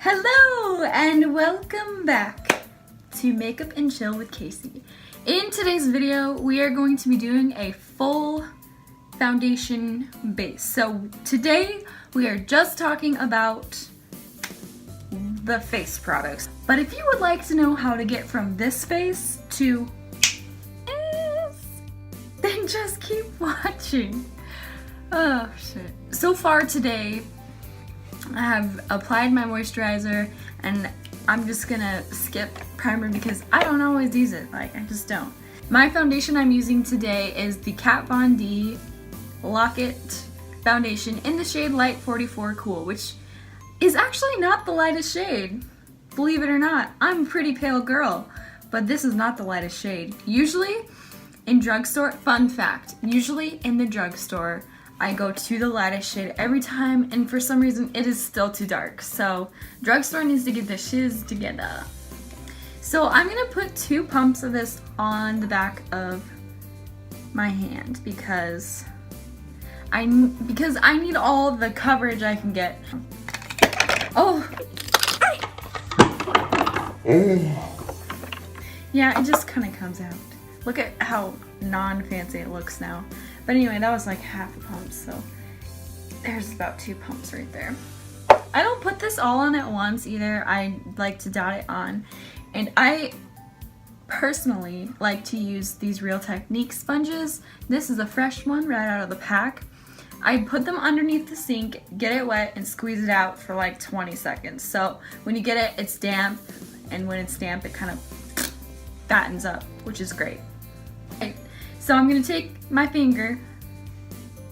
Hello and welcome back to Makeup and Chill with Casey. In today's video, we are going to be doing a full foundation base. So today we are just talking about the face products. But if you would like to know how to get from this face to this, then just keep watching. Oh shit. So far today, I have applied my moisturizer and I'm just gonna skip primer because I don't always use it. I just don't. My foundation I'm using today is the Kat Von D Lock-It foundation in the shade Light 44 Cool, which is actually not the lightest shade. Believe it or not, I'm a pretty pale girl, but this is not the lightest shade. Usually in drugstore, fun fact, usually in the drugstore, I go to the lightest shade every time, and for some reason it is still too dark. So drugstore needs to get the shiz together. So I'm gonna put 2 pumps of this on the back of my hand because I need all the coverage I can get. Oh. Yeah, it just kind of comes out. Look at how non-fancy it looks now. But anyway, that was like half a pump, so there's about 2 pumps right there. I don't put this all on at once either. I like to dot it on. And I personally like to use these Real Technique sponges. This is a fresh one right out of the pack. I put them underneath the sink, get it wet, and squeeze it out for like 20 seconds. So when you get it, it's damp, and when it's damp, it kind of fattens up, which is great. Okay. So I'm gonna take my finger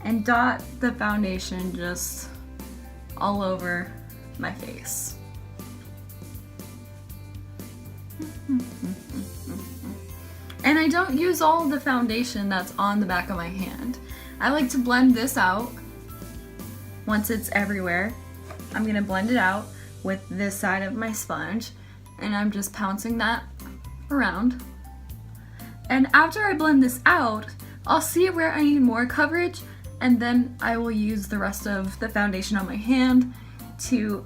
and dot the foundation just all over my face. And I don't use all of the foundation that's on the back of my hand. I like to blend this out once it's everywhere. I'm gonna blend it out with this side of my sponge, and I'm just pouncing that around. And after I blend this out, I'll see where I need more coverage, and then I will use the rest of the foundation on my hand to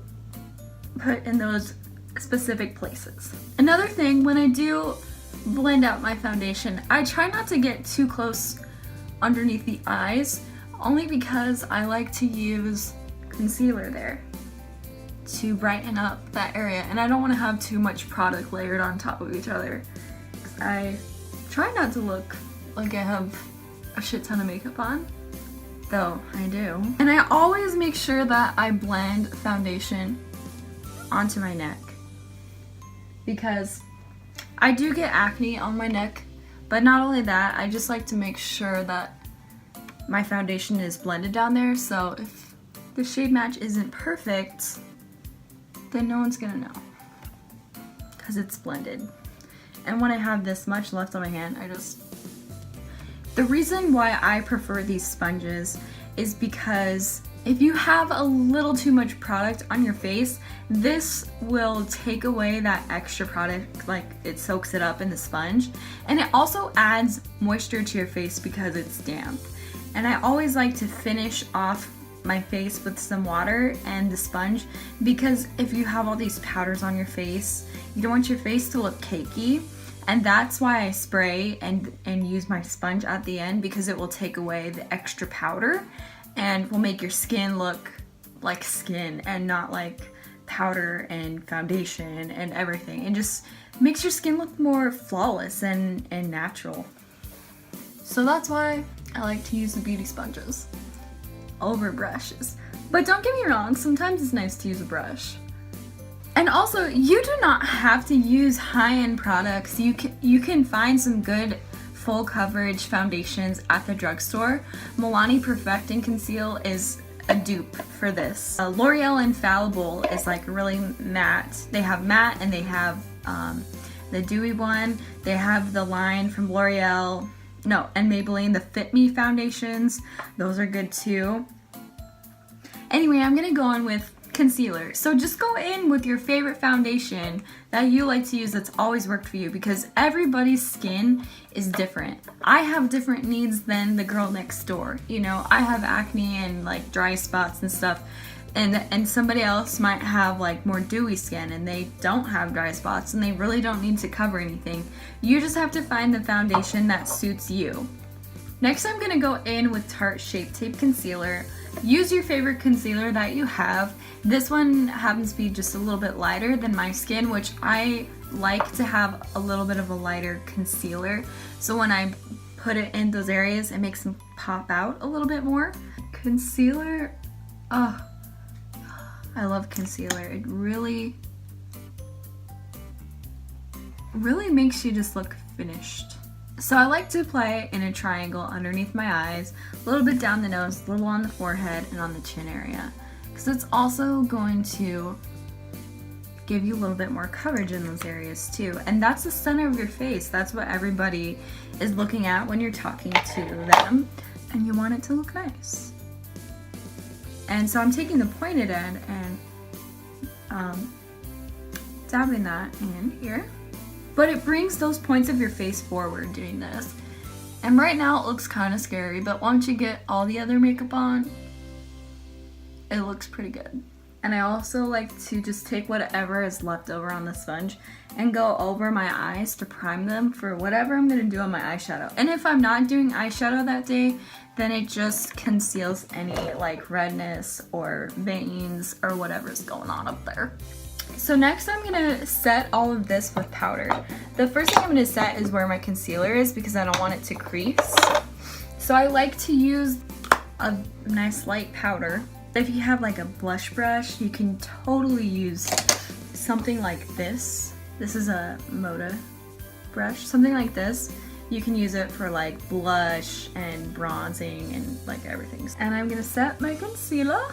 put in those specific places. Another thing, when I do blend out my foundation, I try not to get too close underneath the eyes, only because I like to use concealer there to brighten up that area, and I don't want to have too much product layered on top of each other. I try not to look like I have a shit ton of makeup on, though I do. And I always make sure that I blend foundation onto my neck because I do get acne on my neck, but not only that, I just like to make sure that my foundation is blended down there, so if the shade match isn't perfect, then no one's gonna know because it's blended. And when I have this much left on my hand, the reason why I prefer these sponges is because if you have a little too much product on your face, this will take away that extra product, like it soaks it up in the sponge. And it also adds moisture to your face because it's damp. And I always like to finish off my face with some water and the sponge, because if you have all these powders on your face, you don't want your face to look cakey. And that's why I spray and use my sponge at the end, because it will take away the extra powder and will make your skin look like skin and not like powder and foundation and everything. It just makes your skin look more flawless and natural. So that's why I like to use the beauty sponges over brushes. But don't get me wrong, sometimes it's nice to use a brush. And also, you do not have to use high-end products. You can find some good full coverage foundations at the drugstore. Milani Perfect and Conceal is a dupe for this. L'Oreal Infallible is like really matte. They have matte and they have the dewy one. They have the line from L'Oreal, and Maybelline, the Fit Me foundations. Those are good too. Anyway, I'm gonna go on with concealer. So just go in with your favorite foundation that you like to use that's always worked for you, because everybody's skin is different. I have different needs than the girl next door. You know, I have acne and like dry spots and stuff. And somebody else might have like more dewy skin and they don't have dry spots and they really don't need to cover anything. You just have to find the foundation that suits you. Next, I'm gonna go in with Tarte Shape Tape Concealer. Use your favorite concealer that you have. This one happens to be just a little bit lighter than my skin, which I like to have a little bit of a lighter concealer. So when I put it in those areas, it makes them pop out a little bit more. Concealer, oh, I love concealer. It really makes you just look finished. So I like to apply it in a triangle underneath my eyes, a little bit down the nose, a little on the forehead, and on the chin area. Because it's also going to give you a little bit more coverage in those areas too. And that's the center of your face. That's what everybody is looking at when you're talking to them. And you want it to look nice. And so I'm taking the pointed end and dabbing that in here. But it brings those points of your face forward doing this. And right now it looks kind of scary, but once you get all the other makeup on, it looks pretty good. And I also like to just take whatever is left over on the sponge and go over my eyes to prime them for whatever I'm gonna do on my eyeshadow. And if I'm not doing eyeshadow that day, then it just conceals any like redness or veins or whatever's going on up there. So next I'm gonna set all of this with powder. The first thing I'm gonna set is where my concealer is because I don't want it to crease. So I like to use a nice light powder. If you have like a blush brush, you can totally use something like this. This is a Moda brush, something like this. You can use it for like blush and bronzing and like everything. And I'm gonna set my concealer.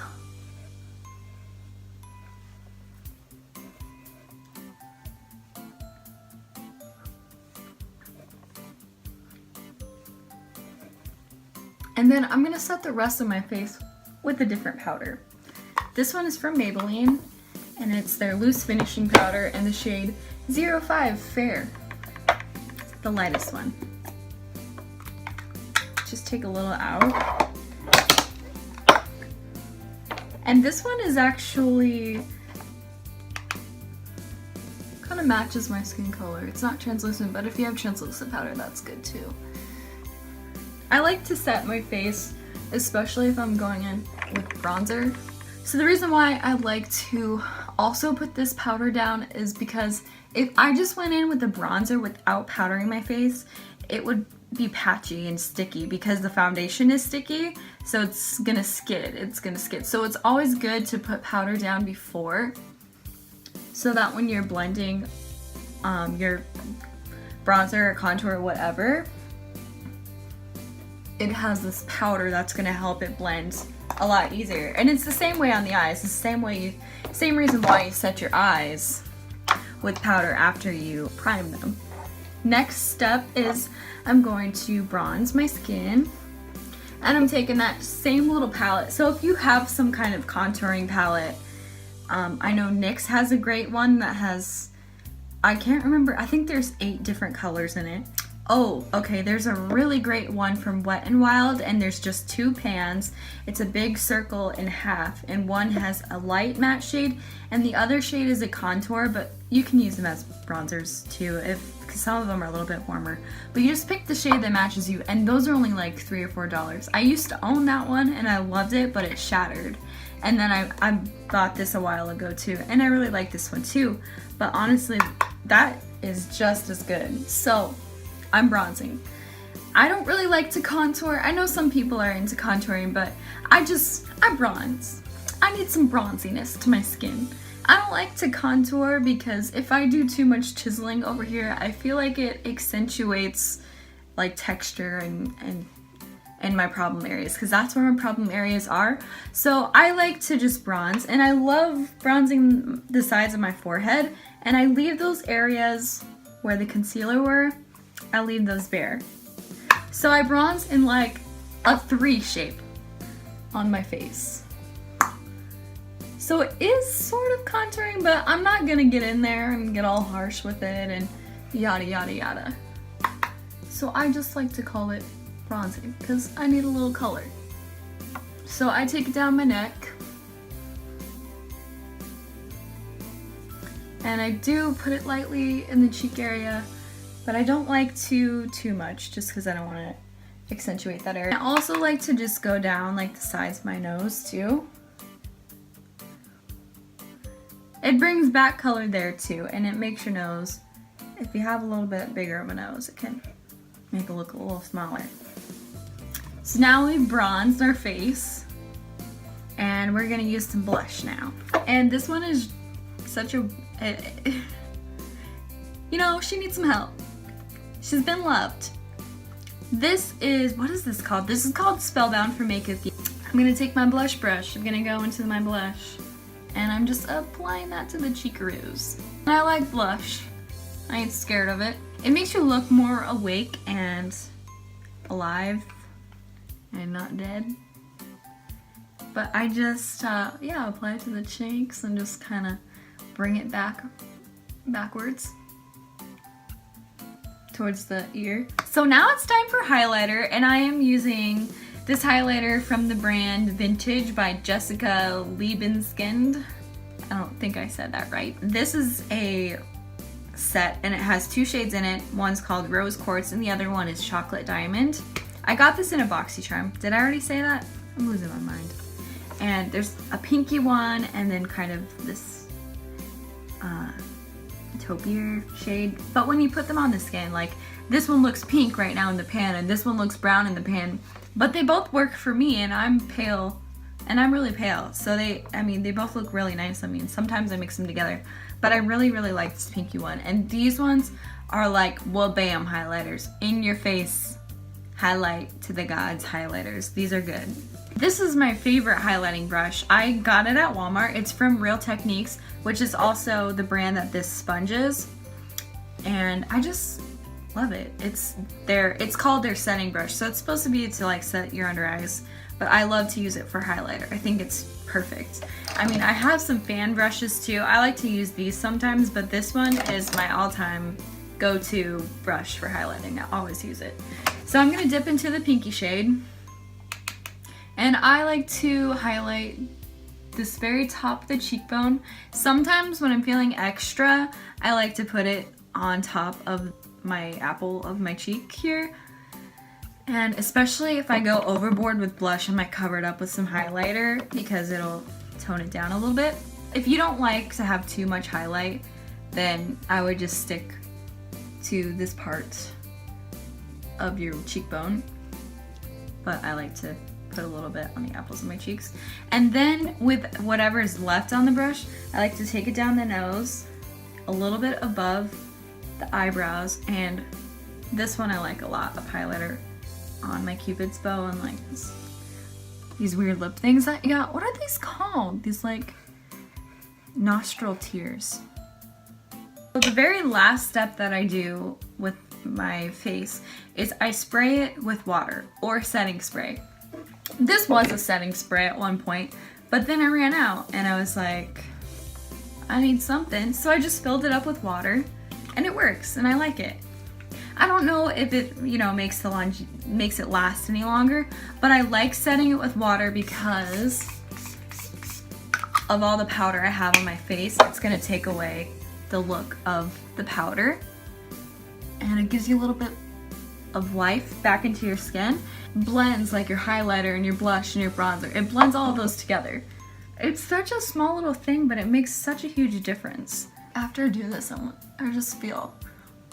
And then I'm gonna set the rest of my face with a different powder. This one is from Maybelline, and it's their loose finishing powder in the shade 05 Fair. The lightest one. Just take a little out. And this one is actually kind of matches my skin color. It's not translucent, but if you have translucent powder, that's good too. I like to set my face, especially if I'm going in with bronzer. So the reason why I like to also put this powder down is because if I just went in with the bronzer without powdering my face, it would be patchy and sticky because the foundation is sticky, so it's gonna skid, So it's always good to put powder down before, so that when you're blending your bronzer or contour or whatever, it has this powder that's gonna help it blend a lot easier. And it's the same way on the eyes. It's the same reason why you set your eyes with powder after you prime them. Next step is I'm going to bronze my skin, and I'm taking that same little palette. So if you have some kind of contouring palette, I know NYX has a great one that has, I can't remember, I think there's 8 different colors in it. Oh, okay, there's a really great one from Wet n Wild, and there's just 2 pans. It's a big circle in half, and one has a light matte shade, and the other shade is a contour, but you can use them as bronzers too, because some of them are a little bit warmer. But you just pick the shade that matches you, and those are only like $3 or $4. I used to own that one, and I loved it, but it shattered. And then I bought this a while ago too, and I really like this one too. But honestly, that is just as good. So I'm bronzing. I don't really like to contour. I know some people are into contouring, but I bronze. I need some bronziness to my skin. I don't like to contour because if I do too much chiseling over here, I feel like it accentuates like texture and my problem areas, because that's where my problem areas are. So I like to just bronze, and I love bronzing the sides of my forehead, and I leave those areas where the concealer were, I leave those bare. So I bronze in like a 3 shape on my face. So it is sort of contouring, but I'm not gonna get in there and get all harsh with it and yada yada yada. So I just like to call it bronzing because I need a little color. So I take it down my neck, And I do put it lightly in the cheek area, but I don't like too much just because I don't want to accentuate that area. I also like to just go down like the sides of my nose too. It brings back color there too, and it makes your nose, if you have a little bit bigger of a nose, it can make it look a little smaller. So now we've bronzed our face, and we're gonna use some blush now. And this one is such a, you know, she needs some help. She's been loved. This is, what is this called? This is called Spellbound for MakeupGeek. I'm gonna take my blush brush, I'm gonna go into my blush, and I'm just applying that to the cheekaroos. And I like blush. I ain't scared of it. It makes you look more awake and alive and not dead. But I just, yeah, apply it to the cheeks and just kind of bring it backwards towards the ear. So now it's time for highlighter, and I am using this highlighter from the brand Vintage by Jessica Liebeskind. I don't think I said that right. This is a set, and it has 2 shades in it. One's called Rose Quartz, and the other one is Chocolate Diamond. I got this in a BoxyCharm. Did I already say that? I'm losing my mind. And there's a pinky one, and then kind of this taupier shade. But when you put them on the skin, like this one looks pink right now in the pan, and this one looks brown in the pan. But they both work for me, and I'm pale, and I'm really pale. So they both look really nice. I mean, sometimes I mix them together, but I really like this pinky one. And these ones are like, well, bam, highlighters. In your face, highlight to the gods highlighters. These are good. This is my favorite highlighting brush. I got it at Walmart. It's from Real Techniques, which is also the brand that this sponge is. And I just love it. It's called their setting brush. So it's supposed to be to like set your under eyes, but I love to use it for highlighter. I think it's perfect. I mean, I have some fan brushes too. I like to use these sometimes, but this one is my all-time go-to brush for highlighting. I always use it. So I'm gonna dip into the pinky shade. And I like to highlight this very top of the cheekbone. Sometimes when I'm feeling extra, I like to put it on top of my apple of my cheek here. And especially if I go overboard with blush, I might cover it up with some highlighter because it'll tone it down a little bit. If you don't like to have too much highlight, then I would just stick to this part of your cheekbone. But I like to put a little bit on the apples of my cheeks. And then with whatever is left on the brush, I like to take it down the nose, a little bit above the eyebrows, and this one I like a lot of highlighter on my cupid's bow and like these weird lip things that you got. What are these called? These like nostril tears. So the very last step that I do with my face is I spray it with water or setting spray. This was a setting spray at one point, but then I ran out and I was like, I need something. So I just filled it up with water, and it works, and I like it. I don't know if it, you know, makes it last any longer, but I like setting it with water because of all the powder I have on my face. It's gonna take away the look of the powder, and it gives you a little bit of life back into your skin. Blends like your highlighter and your blush and your bronzer. It blends all of those together. It's such a small little thing, but it makes such a huge difference. After I do this, I just feel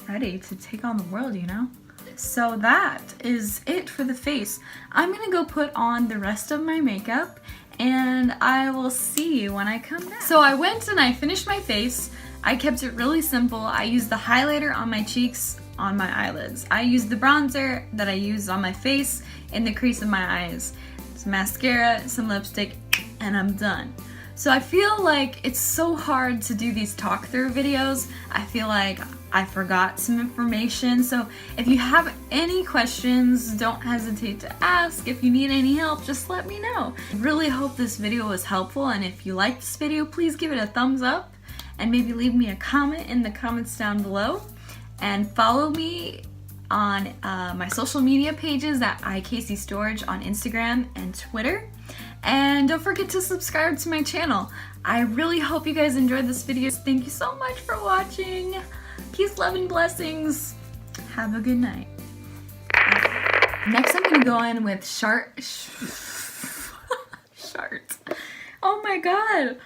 ready to take on the world, you know? So that is it for the face. I'm gonna go put on the rest of my makeup, and I will see you when I come back. So I went and I finished my face. I kept it really simple. I used the highlighter on my cheeks, on my eyelids. I used the bronzer that I used on my face in the crease of my eyes. Some mascara, some lipstick, and I'm done. So I feel like it's so hard to do these talk through videos. I feel like I forgot some information. So if you have any questions, don't hesitate to ask. If you need any help, just let me know. I really hope this video was helpful, and if you liked this video, please give it a thumbs up and maybe leave me a comment in the comments down below. And follow me on my social media pages at iCaseyStorage on Instagram and Twitter. And don't forget to subscribe to my channel. I really hope you guys enjoyed this video. Thank you so much for watching. Peace, love, and blessings. Have a good night. Next I'm gonna go in with Shart. Oh my god.